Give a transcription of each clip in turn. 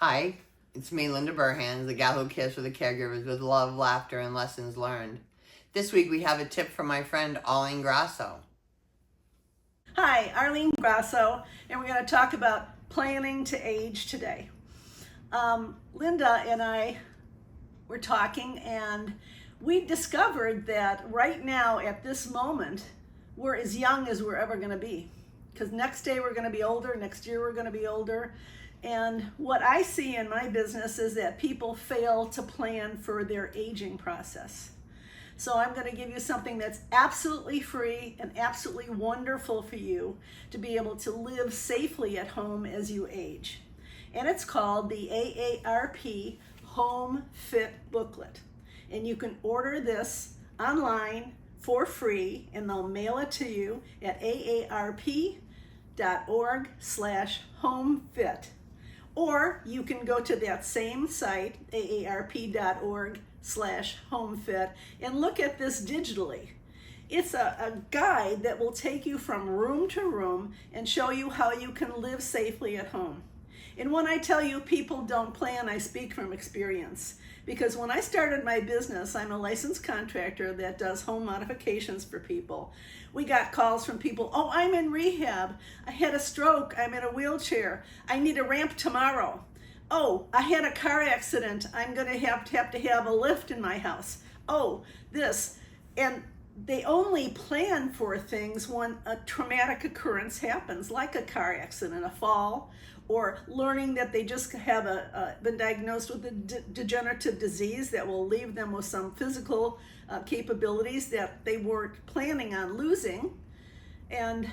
Hi, it's me, Linda Burhan, the gal who cares for the caregivers with love, laughter, and lessons learned. This week we have a tip from my friend Arlene Grasso. Hi, Arlene Grasso, and we're going to talk about planning to age today. Linda and I were talking, and we discovered that right now, at this moment, we're as young as we're ever going to be. Because next day we're going to be older, next year we're going to be older. And what I see in my business is that people fail to plan for their aging process. So I'm going to give you something that's absolutely free and absolutely wonderful for you to be able to live safely at home as you age. And it's called the AARP Home Fit Booklet. And you can order this online for free, and they'll mail it to you at aarp.org/homefit. Or you can go to that same site, aarp.org/homefit, and look at this digitally. It's a guide that will take you from room to room and show you how you can live safely at home. And when I tell you people don't plan, I speak from experience. Because when I started my business, I'm a licensed contractor that does home modifications for people. We got calls from people, oh, I'm in rehab. I had a stroke. I'm in a wheelchair. I need a ramp tomorrow. Oh, I had a car accident. I'm going to have a lift in my house. Oh, this. And they only plan for things when a traumatic occurrence happens, like a car accident, a fall, or learning that they just have been diagnosed with a degenerative disease that will leave them with some physical capabilities that they weren't planning on losing. And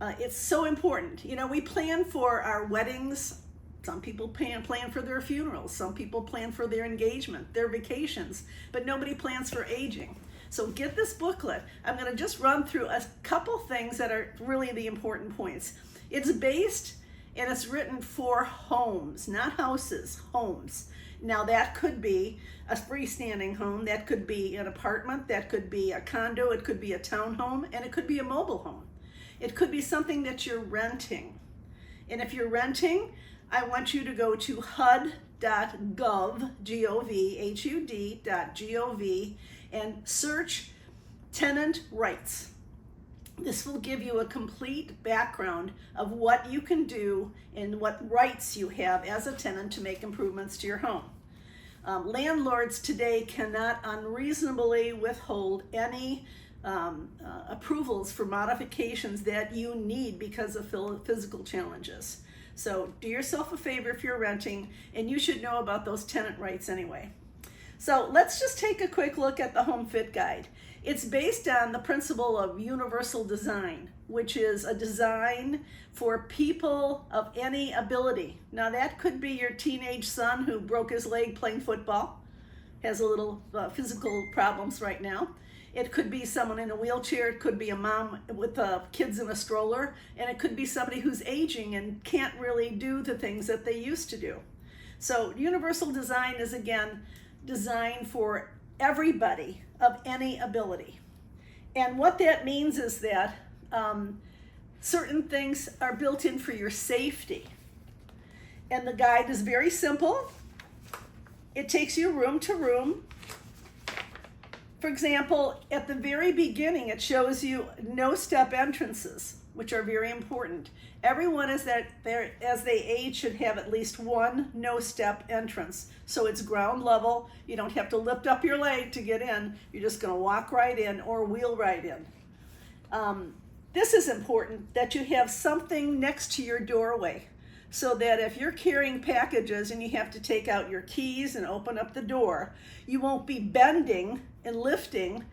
it's so important. You know, we plan for our weddings. Some people plan for their funerals. Some people plan for their engagement, their vacations, but nobody plans for aging. So get this booklet. I'm going to just run through a couple things that are really the important points. It's based and it's written for homes, not houses, homes. Now that could be a freestanding home, that could be an apartment, that could be a condo, it could be a townhome, and it could be a mobile home. It could be something that you're renting. And if you're renting, I want you to go to hud.gov, hud.gov, and search tenant rights. This will give you a complete background of what you can do and what rights you have as a tenant to make improvements to your home. Landlords today cannot unreasonably withhold any approvals for modifications that you need because of physical challenges. So do yourself a favor if you're renting, and you should know about those tenant rights anyway. So let's just take a quick look at the Home Fit Guide. It's based on the principle of universal design, which is a design for people of any ability. Now that could be your teenage son who broke his leg playing football, has a little physical problems right now. It could be someone in a wheelchair, it could be a mom with kids in a stroller, and it could be somebody who's aging and can't really do the things that they used to do. So universal design is, again, designed for everybody of any ability. And what that means is that certain things are built in for your safety. And the guide is very simple. It takes you room to room. For example, at the very beginning, it shows you no-step entrances, which are very important. Everyone as they age should have at least one no-step entrance. So it's ground level. You don't have to lift up your leg to get in. You're just going to walk right in or wheel right in. This is important, that you have something next to your doorway, so that if you're carrying packages and you have to take out your keys and open up the door, you won't be bending and lifting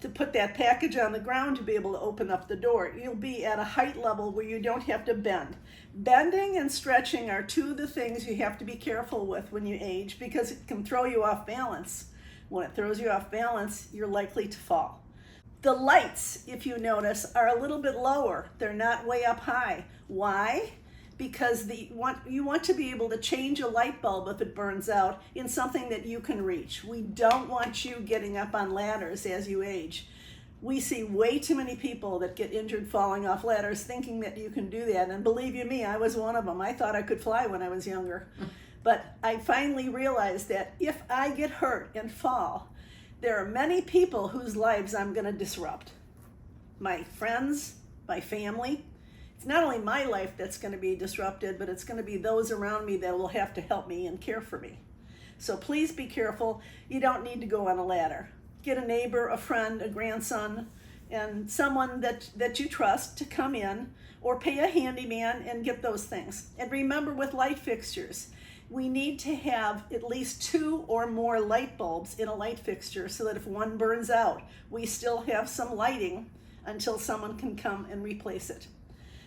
to put that package on the ground to be able to open up the door. You'll be at a height level where you don't have to bend. Bending and stretching are two of the things you have to be careful with when you age, because it can throw you off balance. When it throws you off balance, you're likely to fall. The lights, if you notice, are a little bit lower. They're not way up high. Why? Because you want to be able to change a light bulb if it burns out in something that you can reach. We don't want you getting up on ladders as you age. We see way too many people that get injured falling off ladders thinking that you can do that. And believe you me, I was one of them. I thought I could fly when I was younger. But I finally realized that if I get hurt and fall, there are many people whose lives I'm going to disrupt. My friends, my family. It's not only my life that's going to be disrupted, but it's going to be those around me that will have to help me and care for me. So please be careful. You don't need to go on a ladder. Get a neighbor, a friend, a grandson, and someone that you trust to come in, or pay a handyman and get those things. And remember, with light fixtures, we need to have at least 2 or more light bulbs in a light fixture so that if one burns out, we still have some lighting until someone can come and replace it.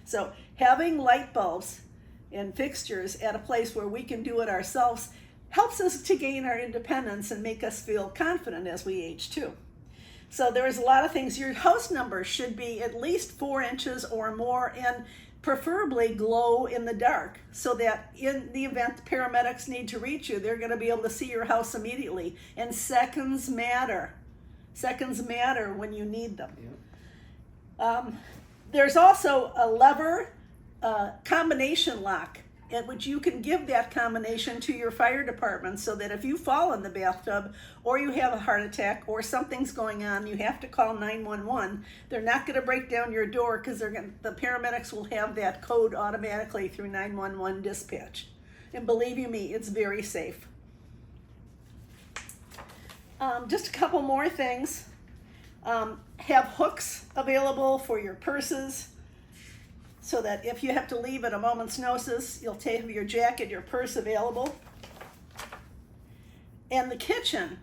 So having light bulbs and fixtures at a place where we can do it ourselves helps us to gain our independence and make us feel confident as we age too. So there's a lot of things. Your house number should be at least 4 inches or more, and preferably glow in the dark, so that in the event the paramedics need to reach you, they're going to be able to see your house immediately. And seconds matter. Seconds matter when you need them. Yeah. There's also a lever combination lock, at which you can give that combination to your fire department, so that if you fall in the bathtub or you have a heart attack or something's going on, you have to call 911. They're not going to break down your door, because the paramedics will have that code automatically through 911 dispatch. And believe you me, it's very safe. Just a couple more things. Have hooks available for your purses, so that if you have to leave at a moment's notice, you'll have your jacket, your purse available. And the kitchen.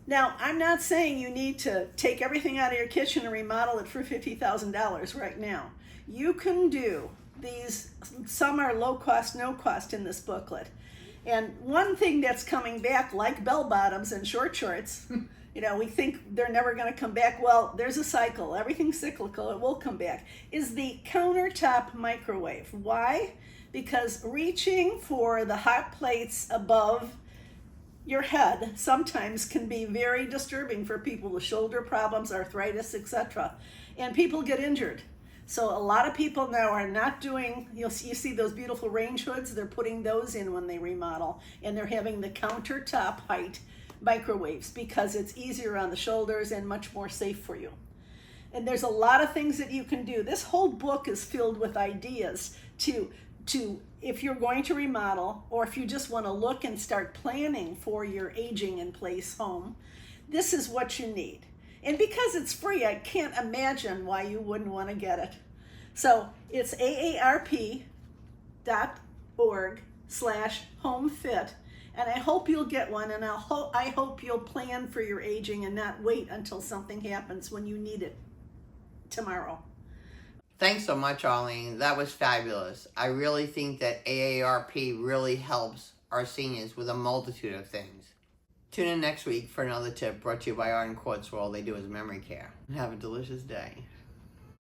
Now, I'm not saying you need to take everything out of your kitchen and remodel it for $50,000 right now. You can do these. Some are low cost, no cost in this booklet. And one thing that's coming back, like bell bottoms and short shorts, we think they're never going to come back. Well, there's a cycle. Everything's cyclical. It will come back. Is the countertop microwave. Why? Because reaching for the hot plates above your head sometimes can be very disturbing for people with shoulder problems, arthritis, etc. And people get injured. So a lot of people now are not doing, you see those beautiful range hoods, they're putting those in when they remodel, and they're having the countertop height microwaves because it's easier on the shoulders and much more safe for you. And there's a lot of things that you can do. This whole book is filled with ideas to if you're going to remodel, or if you just want to look and start planning for your aging in place home, this is what you need. And because it's free, I can't imagine why you wouldn't want to get it. So it's aarp.org/homefit. And I hope you'll get one, and I hope you'll plan for your aging and not wait until something happens when you need it tomorrow. Thanks so much, Arlene. That was fabulous. I really think that AARP really helps our seniors with a multitude of things. Tune in next week for another tip brought to you by Art and Quartz, where all they do is memory care. Have a delicious day.